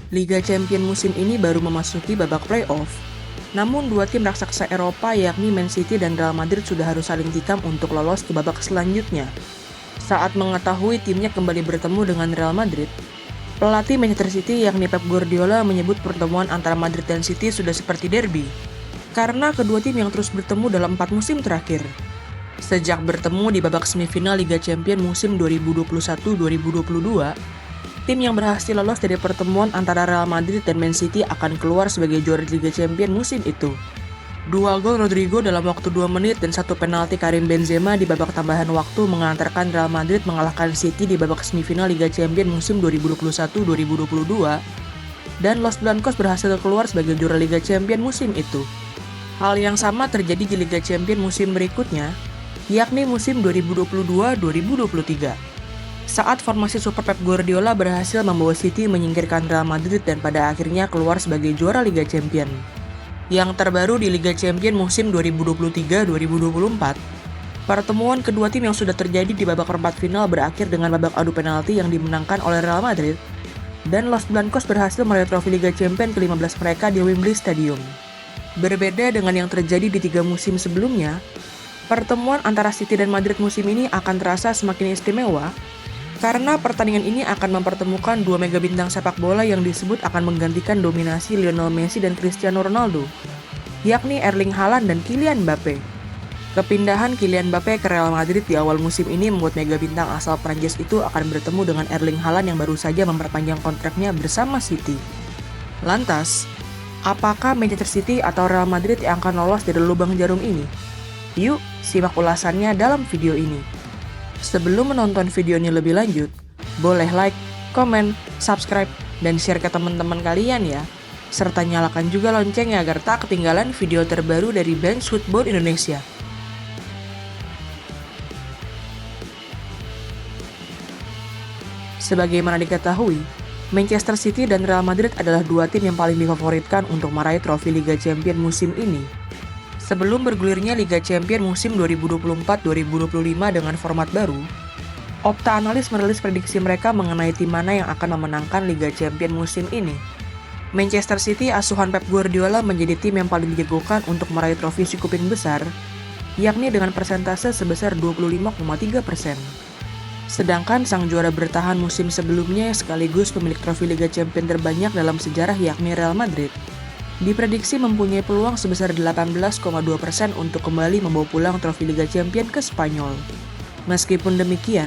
Liga Champions musim ini baru memasuki babak playoff. Namun dua tim raksasa Eropa yakni Man City dan Real Madrid sudah harus saling tikam untuk lolos ke babak selanjutnya. Saat mengetahui timnya kembali bertemu dengan Real Madrid, pelatih Manchester City yakni Pep Guardiola menyebut pertemuan antara Madrid dan City sudah seperti derby, karena kedua tim yang terus bertemu dalam 4 musim terakhir. Sejak bertemu di babak semifinal Liga Champions musim 2021-2022, tim yang berhasil lolos dari pertemuan antara Real Madrid dan Man City akan keluar sebagai juara Liga Champions musim itu. 2 gol Rodrigo dalam waktu 2 menit dan 1 penalti Karim Benzema di babak tambahan waktu mengantarkan Real Madrid mengalahkan City di babak semifinal Liga Champions musim 2021-2022, dan Los Blancos berhasil keluar sebagai juara Liga Champions musim itu. Hal yang sama terjadi di Liga Champions musim berikutnya, yakni musim 2022-2023. Saat formasi Super Pep Guardiola berhasil membawa City menyingkirkan Real Madrid dan pada akhirnya keluar sebagai juara Liga Champions. Yang terbaru di Liga Champions musim 2023-2024, pertemuan kedua tim yang sudah terjadi di babak perempat final berakhir dengan babak adu penalti yang dimenangkan oleh Real Madrid, dan Los Blancos berhasil meraih trofi Liga Champions ke-15 mereka di Wembley Stadium. Berbeda dengan yang terjadi di 3 musim sebelumnya, pertemuan antara City dan Madrid musim ini akan terasa semakin istimewa, karena pertandingan ini akan mempertemukan 2 mega bintang sepak bola yang disebut akan menggantikan dominasi Lionel Messi dan Cristiano Ronaldo, yakni Erling Haaland dan Kylian Mbappe. Kepindahan Kylian Mbappe ke Real Madrid di awal musim ini membuat mega bintang asal Prancis itu akan bertemu dengan Erling Haaland yang baru saja memperpanjang kontraknya bersama City. Lantas, apakah Manchester City atau Real Madrid yang akan lolos dari lubang jarum ini? Yuk, simak ulasannya dalam video ini. Sebelum menonton video ini lebih lanjut, boleh like, komen, subscribe, dan share ke teman-teman kalian ya. Serta nyalakan juga loncengnya agar tak ketinggalan video terbaru dari Bench Football Indonesia. Sebagaimana diketahui, Manchester City dan Real Madrid adalah 2 tim yang paling difavoritkan untuk meraih trofi Liga Champions musim ini. Sebelum bergulirnya Liga Champions musim 2024-2025 dengan format baru, Opta Analis merilis prediksi mereka mengenai tim mana yang akan memenangkan Liga Champions musim ini. Manchester City asuhan Pep Guardiola menjadi tim yang paling dijagokan untuk meraih trofi si kuping besar, yakni dengan persentase sebesar 25,3%. Sedangkan sang juara bertahan musim sebelumnya sekaligus pemilik trofi Liga Champions terbanyak dalam sejarah yakni Real Madrid, diprediksi mempunyai peluang sebesar 18,2% untuk kembali membawa pulang trofi Liga Champions ke Spanyol. Meskipun demikian,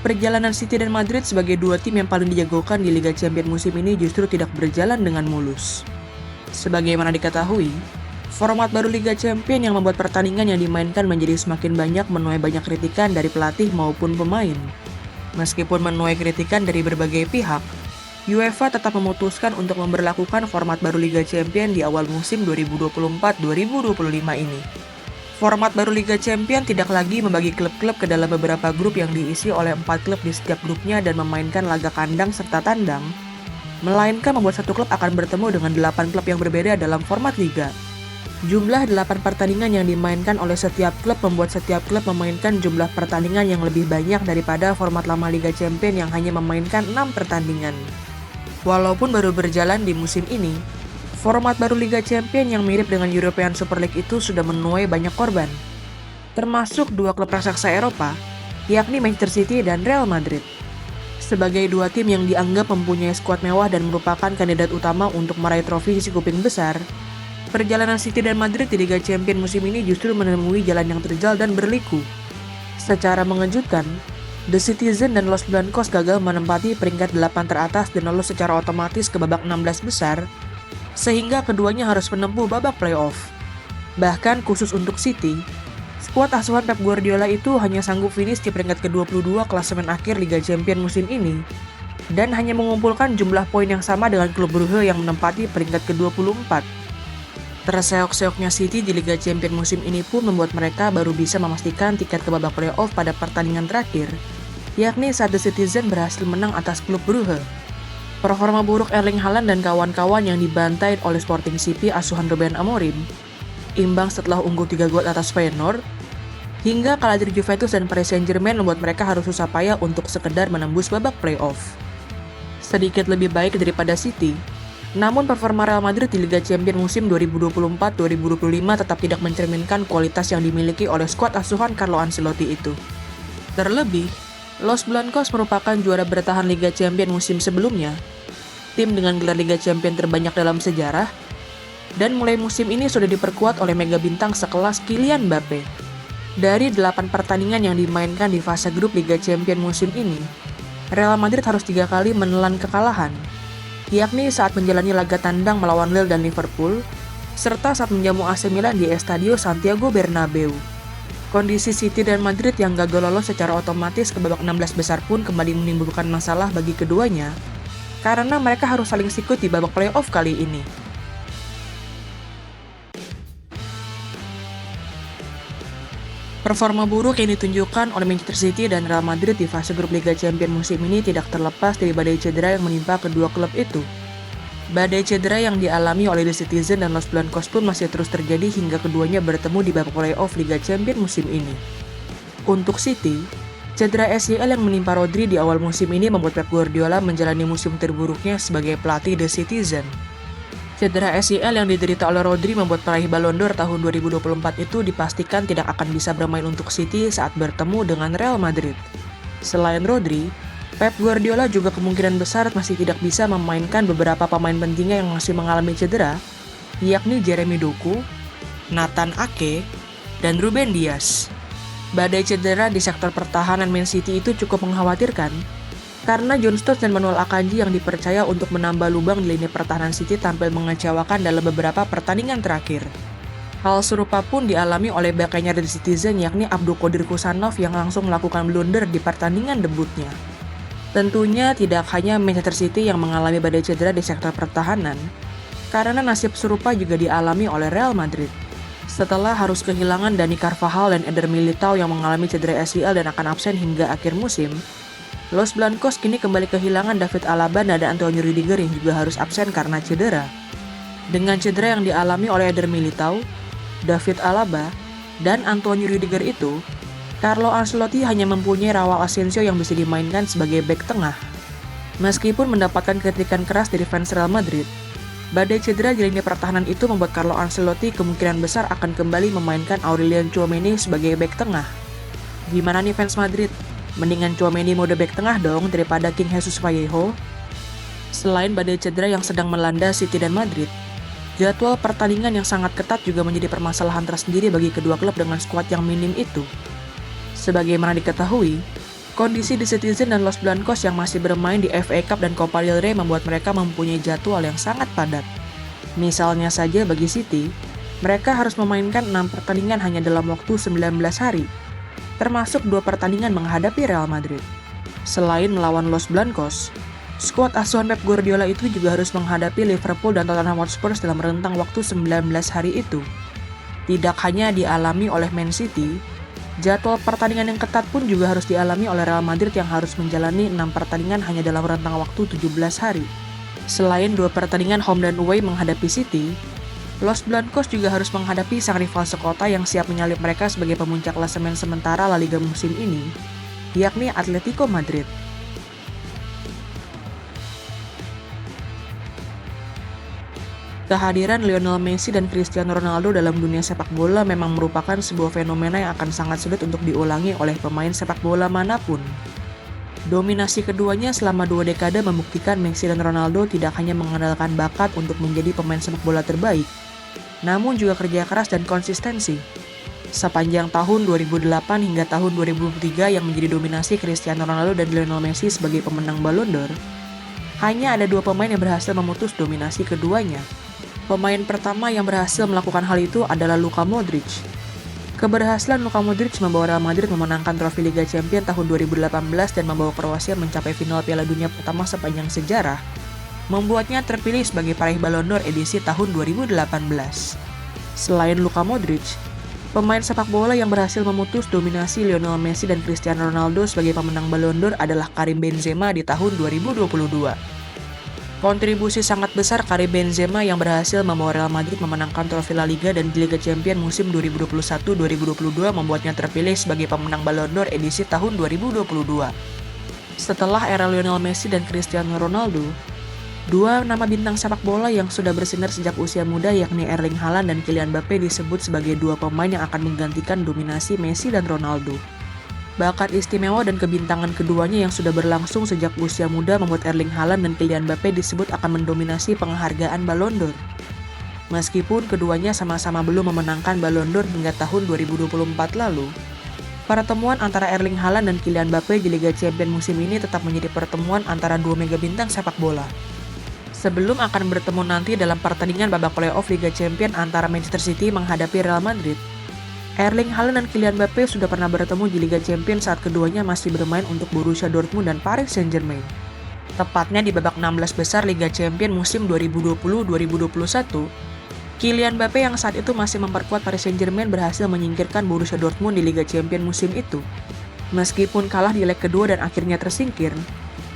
perjalanan City dan Madrid sebagai 2 tim yang paling dijagokan di Liga Champions musim ini justru tidak berjalan dengan mulus. Sebagaimana diketahui, format baru Liga Champions yang membuat pertandingan yang dimainkan menjadi semakin banyak menuai banyak kritikan dari pelatih maupun pemain. Meskipun menuai kritikan dari berbagai pihak, UEFA tetap memutuskan untuk memberlakukan format baru Liga Champions di awal musim 2024-2025 ini. Format baru Liga Champions tidak lagi membagi klub-klub ke dalam beberapa grup yang diisi oleh 4 klub di setiap grupnya dan memainkan laga kandang serta tandang, melainkan membuat satu klub akan bertemu dengan 8 klub yang berbeda dalam format liga. Jumlah 8 pertandingan yang dimainkan oleh setiap klub membuat setiap klub memainkan jumlah pertandingan yang lebih banyak daripada format lama Liga Champions yang hanya memainkan 6 pertandingan. Walaupun baru berjalan di musim ini, format baru Liga Champions yang mirip dengan European Super League itu sudah menuai banyak korban, termasuk 2 klub raksasa Eropa, yakni Manchester City dan Real Madrid. Sebagai 2 tim yang dianggap mempunyai skuad mewah dan merupakan kandidat utama untuk meraih trofi si kuping besar, perjalanan City dan Madrid di Liga Champions musim ini justru menemui jalan yang terjal dan berliku. Secara mengejutkan, The Citizen dan Los Blancos gagal menempati peringkat 8 teratas dan lolos secara otomatis ke babak 16 besar, sehingga keduanya harus menempuh babak playoff. Bahkan khusus untuk City, skuad asuhan Pep Guardiola itu hanya sanggup finish di peringkat ke-22 klasemen akhir Liga Champions musim ini, dan hanya mengumpulkan jumlah poin yang sama dengan klub Brugge yang menempati peringkat ke-24. Terseok-seoknya City di Liga Champions musim ini pun membuat mereka baru bisa memastikan tiket ke babak playoff pada pertandingan terakhir, yakni saat The Citizen berhasil menang atas klub Brugge. Performa buruk Erling Haaland dan kawan-kawan yang dibantai oleh Sporting CP asuhan Ruben Amorim, imbang setelah unggul 3 gol atas Feyenoord, hingga kalah dari Juventus dan Paris Saint-Germain membuat mereka harus susah payah untuk sekedar menembus babak playoff. sedikit lebih baik daripada City. Namun performa Real Madrid di Liga Champions musim 2024-2025 tetap tidak mencerminkan kualitas yang dimiliki oleh skuad asuhan Carlo Ancelotti itu. Terlebih, Los Blancos merupakan juara bertahan Liga Champions musim sebelumnya, tim dengan gelar Liga Champions terbanyak dalam sejarah, dan mulai musim ini sudah diperkuat oleh mega bintang sekelas Kylian Mbappe. Dari 8 pertandingan yang dimainkan di fase grup Liga Champions musim ini, Real Madrid harus 3 kali menelan kekalahan, yakni saat menjalani laga tandang melawan Lille dan Liverpool, serta saat menjamu AC Milan di Estadio Santiago Bernabeu. Kondisi City dan Madrid yang gagal lolos secara otomatis ke babak 16 besar pun kembali menimbulkan masalah bagi keduanya, karena mereka harus saling sikut di babak playoff kali ini. Performa buruk yang ditunjukkan oleh Manchester City dan Real Madrid di fase grup Liga Champions musim ini tidak terlepas dari badai cedera yang menimpa kedua klub itu. Badai cedera yang dialami oleh The Citizen dan Los Blancos pun masih terus terjadi hingga keduanya bertemu di babak playoff Liga Champions musim ini. Untuk City, cedera ACL yang menimpa Rodri di awal musim ini membuat Pep Guardiola menjalani musim terburuknya sebagai pelatih The Citizen. Cedera ACL yang diderita oleh Rodri membuat peraih Ballon d'Or tahun 2024 itu dipastikan tidak akan bisa bermain untuk City saat bertemu dengan Real Madrid. Selain Rodri, Pep Guardiola juga kemungkinan besar masih tidak bisa memainkan beberapa pemain pentingnya yang masih mengalami cedera, yakni Jeremy Doku, Nathan Ake, dan Ruben Dias. Badai cedera di sektor pertahanan Man City itu cukup mengkhawatirkan, karena John Stones dan Manuel Akanji yang dipercaya untuk menambah lubang di lini pertahanan City tampil mengecewakan dalam beberapa pertandingan terakhir. Hal serupa pun dialami oleh baknya The Citizen yakni Abdulkadir Kusanov yang langsung melakukan blunder di pertandingan debutnya. Tentunya tidak hanya Manchester City yang mengalami badai cedera di sektor pertahanan, karena nasib serupa juga dialami oleh Real Madrid. Setelah harus kehilangan Dani Carvajal dan Eder Militao yang mengalami cedera ACL dan akan absen hingga akhir musim, Los Blancos kini kembali kehilangan David Alaba dan Antonio Rudiger yang juga harus absen karena cedera. Dengan cedera yang dialami oleh Eder Militao, David Alaba, dan Antonio Rudiger itu, Carlo Ancelotti hanya mempunyai Raul Asensio yang bisa dimainkan sebagai bek tengah. Meskipun mendapatkan kritikan keras dari fans Real Madrid, badai cedera di lini pertahanan itu membuat Carlo Ancelotti kemungkinan besar akan kembali memainkan Aurelien Tchouaméni sebagai bek tengah. Gimana nih fans Madrid? Mendingan Tchouaméni mode bek tengah dong daripada King Jesus Vallejo. Selain badai cedera yang sedang melanda City dan Madrid, jadwal pertandingan yang sangat ketat juga menjadi permasalahan tersendiri bagi kedua klub dengan skuad yang minim itu. Sebagaimana diketahui, kondisi The Citizen dan Los Blancos yang masih bermain di FA Cup dan Copa del Rey membuat mereka mempunyai jadwal yang sangat padat. Misalnya saja bagi City, mereka harus memainkan 6 pertandingan hanya dalam waktu 19 hari, termasuk 2 pertandingan menghadapi Real Madrid. Selain melawan Los Blancos, skuad asuhan Pep Guardiola itu juga harus menghadapi Liverpool dan Tottenham Hotspur dalam rentang waktu 19 hari itu. Tidak hanya dialami oleh Man City, jadwal pertandingan yang ketat pun juga harus dialami oleh Real Madrid yang harus menjalani 6 pertandingan hanya dalam rentang waktu 17 hari. Selain 2 pertandingan home dan away menghadapi City, Los Blancos juga harus menghadapi sang rival sekota yang siap menyalip mereka sebagai pemuncak klasemen sementara La Liga musim ini, yakni Atletico Madrid. Kehadiran Lionel Messi dan Cristiano Ronaldo dalam dunia sepak bola memang merupakan sebuah fenomena yang akan sangat sulit untuk diulangi oleh pemain sepak bola manapun. Dominasi keduanya selama 2 dekade membuktikan Messi dan Ronaldo tidak hanya mengandalkan bakat untuk menjadi pemain sepak bola terbaik, namun juga kerja keras dan konsistensi. Sepanjang tahun 2008 hingga tahun 2023 yang menjadi dominasi Cristiano Ronaldo dan Lionel Messi sebagai pemenang Ballon d'Or, hanya ada 2 pemain yang berhasil memutus dominasi keduanya. Pemain pertama yang berhasil melakukan hal itu adalah Luka Modric. Keberhasilan Luka Modric membawa Real Madrid memenangkan trofi Liga Champions tahun 2018 dan membawa Kroasia mencapai final Piala Dunia pertama sepanjang sejarah, membuatnya terpilih sebagai peraih Ballon d'Or edisi tahun 2018. Selain Luka Modric, pemain sepak bola yang berhasil memutus dominasi Lionel Messi dan Cristiano Ronaldo sebagai pemenang Ballon d'Or adalah Karim Benzema di tahun 2022. Kontribusi sangat besar Karim Benzema yang berhasil membawa Real Madrid memenangkan trofi La Liga dan Liga Champions musim 2021-2022 membuatnya terpilih sebagai pemenang Ballon d'Or edisi tahun 2022. Setelah era Lionel Messi dan Cristiano Ronaldo, dua nama bintang sepak bola yang sudah bersinar sejak usia muda yakni Erling Haaland dan Kylian Mbappe disebut sebagai dua pemain yang akan menggantikan dominasi Messi dan Ronaldo. Bakat istimewa dan kebintangan keduanya yang sudah berlangsung sejak usia muda membuat Erling Haaland dan Kylian Mbappe disebut akan mendominasi penghargaan Ballon d'Or. Meskipun keduanya sama-sama belum memenangkan Ballon d'Or hingga tahun 2024 lalu, pertemuan antara Erling Haaland dan Kylian Mbappe di Liga Champions musim ini tetap menjadi pertemuan antara dua mega bintang sepak bola. Sebelum akan bertemu nanti dalam pertandingan babak playoff Liga Champions antara Manchester City menghadapi Real Madrid, Erling Haaland dan Kylian Mbappe sudah pernah bertemu di Liga Champions saat keduanya masih bermain untuk Borussia Dortmund dan Paris Saint-Germain. Tepatnya di babak 16 besar Liga Champions musim 2020-2021, Kylian Mbappe yang saat itu masih memperkuat Paris Saint-Germain berhasil menyingkirkan Borussia Dortmund di Liga Champions musim itu. Meskipun kalah di leg kedua dan akhirnya tersingkir,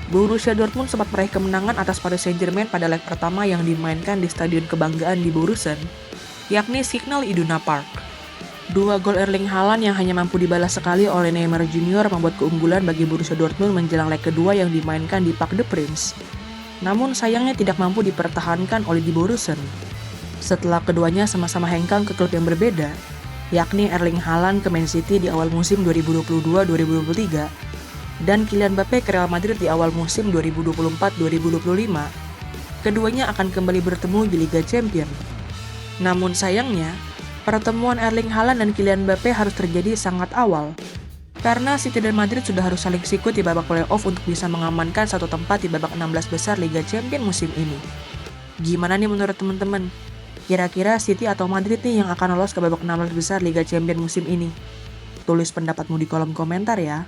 Borussia Dortmund sempat meraih kemenangan atas Paris Saint-Germain pada leg pertama yang dimainkan di Stadion Kebanggaan di Borussen, yakni Signal Iduna Park. Dua gol Erling Haaland yang hanya mampu dibalas sekali oleh Neymar Junior membuat keunggulan bagi Borussia Dortmund menjelang leg kedua yang dimainkan di Parc des Princes. Namun sayangnya tidak mampu dipertahankan oleh di Borussen. Setelah keduanya sama-sama hengkang ke klub yang berbeda, yakni Erling Haaland ke Man City di awal musim 2022-2023, dan Kylian Mbappe ke Real Madrid di awal musim 2024-2025, keduanya akan kembali bertemu di Liga Champions. Namun sayangnya, pertemuan Erling Haaland dan Kylian Mbappe harus terjadi sangat awal, karena City dan Madrid sudah harus saling sikut di babak playoff untuk bisa mengamankan satu tempat di babak 16 besar Liga Champions musim ini. Gimana nih menurut teman-teman? Kira-kira City atau Madrid nih yang akan lolos ke babak 16 besar Liga Champions musim ini? Tulis pendapatmu di kolom komentar ya.